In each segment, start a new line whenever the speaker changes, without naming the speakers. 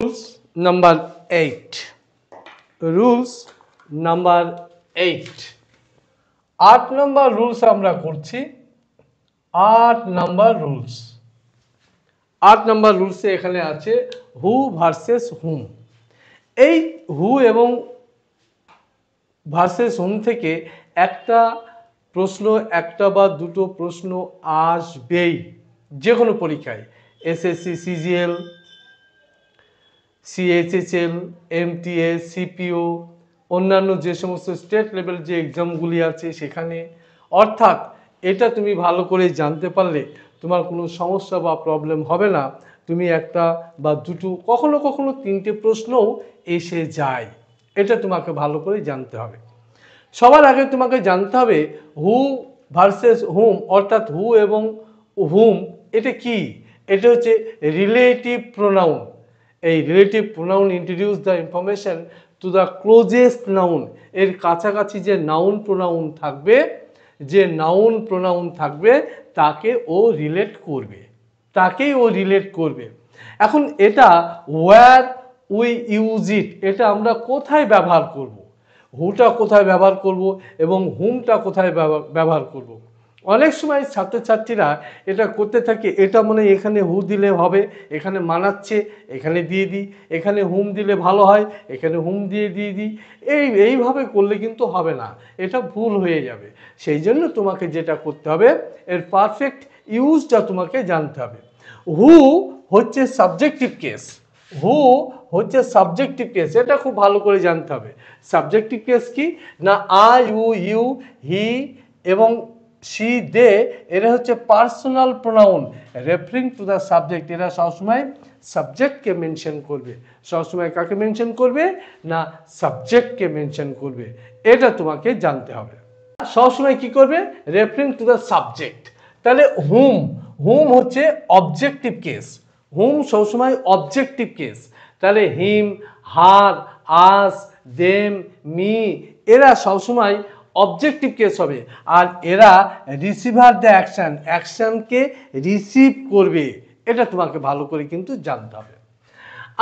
Rules number 8. Rules number 8. 8 number rules আমরা করছি। 8 number rules। 8 number rules এখানে আছে who versus whom। এই who এবং versus whom থেকে একটা প্রশ্ন, একটা বা দুটো প্রশ্ন আসবেই যে কোনো পরীক্ষায়, SSC, CGL, CHSL, MTS, CPO, অন্যান্য যে সমস্ত স্টেট লেভেল যে এক্সামগুলি আছে সেখানে। অর্থাৎ এটা তুমি ভালো করে জানতে পারলে তোমার কোনো সমস্যা বা প্রবলেম হবে না। তুমি একটা বা দুটো, কখনো কখনো তিনটে প্রশ্নও এসে যায়। এটা তোমাকে ভালো করে জানতে হবে। সবার আগে তোমাকে জানতে হবে হু ভার্সেস হুম, অর্থাৎ হু এবং হুম এটা কি। এটা হচ্ছে রিলেটিভ প্রোনাউন। এই relative pronoun introduce the information to the closest noun. এর কাছাকাছি যে নাউন প্রোনাউন থাকবে, যে নাউন প্রোনাউন থাকবে তাকে ও রিলেট করবে, তাকেই ও রিলেট করবে। এখন এটা ওয়্যার উই ইউজ ইট, এটা আমরা কোথায় ব্যবহার করব, হুটা কোথায় ব্যবহার করব এবং হুমটা কোথায় ব্যবহার করব। অনেক সময় ছাত্রছাত্রীরা এটা করতে থাকে, এটা মনে এখানে হু দিলে হবে, এখানে মানাচ্ছে এখানে দিয়ে দিই, এখানে হুম দিলে ভালো হয় এখানে হুম দিয়ে দিই। এইভাবে করলে কিন্তু হবে না, এটা ভুল হয়ে যাবে। সেই জন্য তোমাকে যেটা করতে হবে, এর পারফেক্ট ইউজটা তোমাকে জানতে হবে। হু হচ্ছে সাবজেক্টিভ কেস, হু হচ্ছে সাবজেক্টিভ কেস, এটা খুব ভালো করে জানতে হবে। সাবজেক্টিভ কেস কি না, আই, ইউ, হি এবং শি, দে, এরা হচ্ছে personal pronoun referring to the subject. এরা সবসময় সাবজেক্টকে মেনশন করবে। সবসময় কাকে মেনশন করবে না, সাবজেক্টকে মেনশন করবে। এটা তোমাকে জানতে হবে। সবসময় কি করবে, রেফারিং টু দ্য সাবজেক্ট। তাহলে হুম, হুম হচ্ছে অবজেক্টিভ কেস, হুম সবসময় অবজেক্টিভ কেস। তাহলে হিম, হার, আস, দেম, মি এরা সবসময় অবজেক্টিভ কেস হবে। আর এরা রিসিভার দ্য অ্যাকশন, অ্যাকশনকে রিসিভ করবে। এটা তোমাকে ভালো করে কিন্তু জানতে হবে।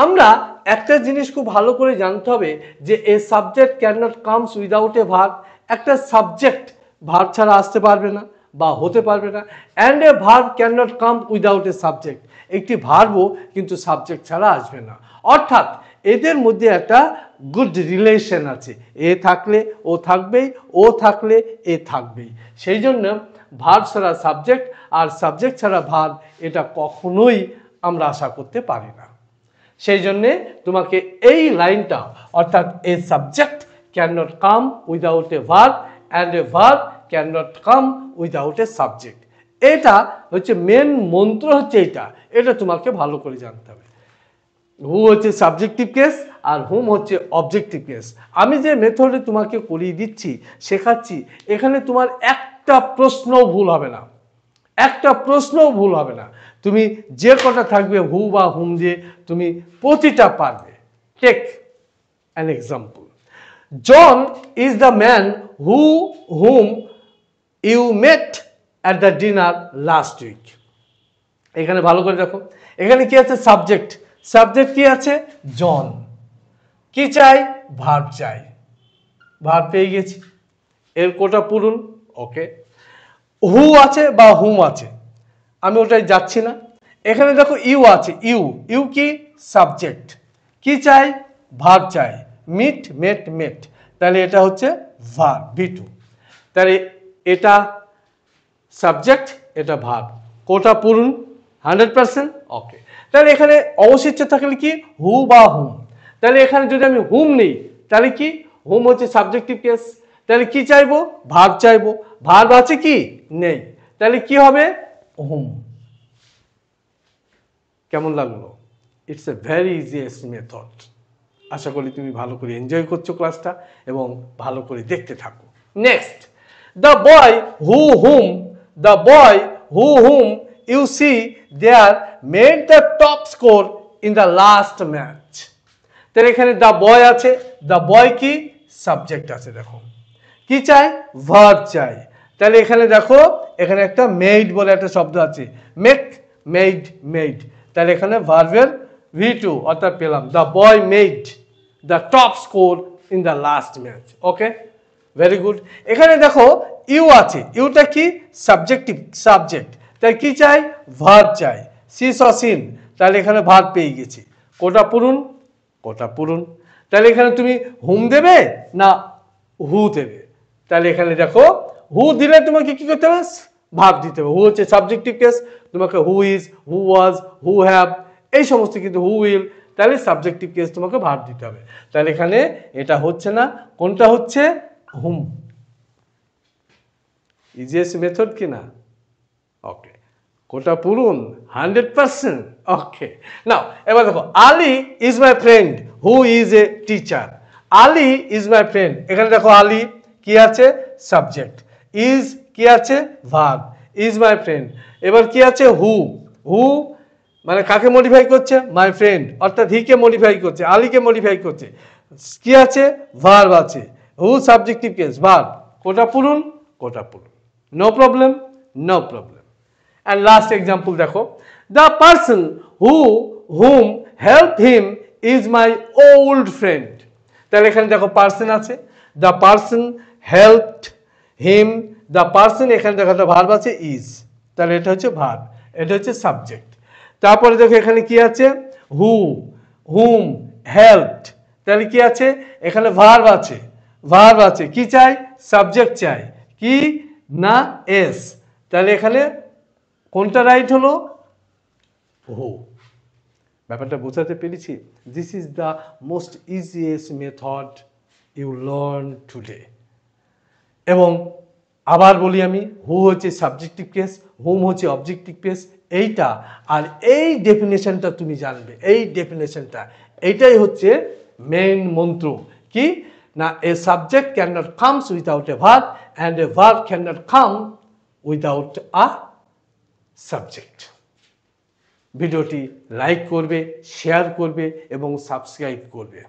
আমরা একটা জিনিস খুব ভালো করে জানতে হবে যে a subject can not comes without a verb. একটা সাবজেক্ট ভার্ব ছাড়া আসতে পারবে না বা হতে পারবে না। And a verb can not come without a subject. একটি ভার্বও কিন্তু সাবজেক্ট ছাড়া আসবে না। অর্থাৎ এদের মধ্যে একটা গুড রিলেশন আছে, এ থাকলে ও থাকবেই, ও থাকলে এ থাকবেই। সেই জন্য ভার্ব ছাড়া সাবজেক্ট আর সাবজেক্ট ছাড়া ভার্ব এটা কখনোই আমরা আশা করতে পারি না। সেই জন্যে তোমাকে এই লাইনটা, অর্থাৎ a subject can not come without a verb and a verb can not come without a subject, এটা হচ্ছে মেন মন্ত্র হচ্ছে এটা তোমাকে ভালো করে জানতে হবে। হু হচ্ছে সাবজেক্টিভ কেস আর হুম হচ্ছে অবজেক্টিভ কেস। আমি যে মেথডে তোমাকে করিয়ে দিচ্ছি, শেখাচ্ছি, এখানে তোমার একটা প্রশ্নও ভুল হবে না, একটা প্রশ্নও ভুল হবে না। তুমি যে কটা থাকবে হু বা হুম দিয়ে তুমি প্রতিটা পারবে। Take an example, John is the man whom you met at the dinner last week. এখানে ভালো করে দেখো, এখানে কি আছে, সাবজেক্ট। সাবজেক্ট কি আছে, জন। কি চাই, ভার্ব চাই, ভার্ব পেয়ে গেছি। এর কোটা পূরণ, ওকে। হু আছে বা হুম আছে, আমি ওটাই যাচ্ছি না। এখানে দেখো ইউ আছে, ইউ কি, সাবজেক্ট। কি চাই, ভার্ব চাই, মিট, মেট, মেট। তাহলে এটা হচ্ছে ভার্ব, V2। তাহলে এটা সাবজেক্ট, এটা ভার্ব, কোটা পূরণ 100%, ওকে। তাহলে এখানে অবশিষ্ট থাকলে কি, হু বা হুম। তাহলে এখানে যদি আমি হুম নেই তাহলে কি, হুম হচ্ছে সাবজেক্টিভ কেস। তাহলে কি চাইবো, ভার্ব চাইবো, ভার্ব আছে কি, নেই। তাহলে কি হবে, হুম। কেমন লাগলো? It's a very easiest method. আশা করি তুমি ভালো করে এনজয় করছো ক্লাসটা এবং ভালো করে দেখতে থাকো। Next, the boy whom you see there made the top score in the last match. তাহলে এখানে দ্য বয় আছে, দ্য বয় কি, সাবজেক্ট আছে। দেখো কি চাই, ভার্ব চাই। তাহলে এখানে দেখো, এখানে একটা মেড বলে একটা শব্দ আছে, মেক, মেড, মেড। তাহলে এখানে ভার্বের V2 অর্থাৎ পেলাম the boy made the top score in the last match. Okay, very good. এখানে দেখো ইউ আছে, ইউটা কি সাবজেক্টিভ সাবজেক্ট, তাই কি চাই ভার্ব চাই, সি স সিন, তাহলে এখানে ভার্ব পেয়ে গেছি। কোটা পূরণ, কোটা পূরণ। তাহলে এখানে তুমি হুম দেবে না হু দেবে, তাহলে এখানে দেখো হু দিলে তোমাকে কি করতে হবে ভার্ব দিতে হবে। হু হচ্ছে সাবজেক্টিভ কেস, তোমাকে who is, who was, who have এই সমস্ত, কিন্তু হু উইল তাহলে সাবজেক্টিভ কেস তোমাকে ভার্ব দিতে হবে। তাহলে এখানে এটা হচ্ছে না, কোনটা হচ্ছে হুম। ইজিয়েস্ট মেথড কি না? ওকে, কোটা পূরণ 100%। ওকে, নাও এবার দেখো Ali is my friend who is a teacher. Ali is my friend, এখানে দেখো আলী কি আছে সাবজেক্ট, ইজ কি আছে ভার্ব, ইজ মাই ফ্রেন্ড। এবার কি আছে হু, হু মানে কাকে মডিফাই করছে মাই ফ্রেন্ড, অর্থাৎ হিকে মডিফাই করছে, আলীকে মডিফাই করছে। কি আছে ভার্ব আছে, who subjective case verb, quota পূরণ, কোটা পূরণ। No problem, no problem. And last example দেখো the person whom help him is my old friend। তাহলে এখানে দেখো পার্সন আছে, the person helped him, the person এখানে দেখো একটা ভার্ব আছে is, তাহলে এটা হচ্ছে ভার্ব, এটা হচ্ছে সাবজেক্ট। তারপরে দেখো এখানে কি আছে whom helped, তাহলে কি আছে এখানে ভার্ব আছে, ভার্ব আছে, কি চাই সাবজেক্ট চাই, কি না এস, তাহলে এখানে কোনটা রাইট হলো হু। ব্যাপারটা বোঝাতে পেরেছি? This is the most easiest method you learn today. এবং আবার বলি আমি, হু হচ্ছে সাবজেক্টিভ কেস, হুম হচ্ছে অবজেক্টিভ কেস, এইটা আর এই ডেফিনেশনটা তুমি জানবে, এই ডেফিনেশনটা এইটাই হচ্ছে মেইন মন্ত্র। কি না, a subject can not comes without a verb and a verb can not come without a subject. ভিডিওটি লাইক করবে, শেয়ার করবে এবং সাবস্ক্রাইব করবে।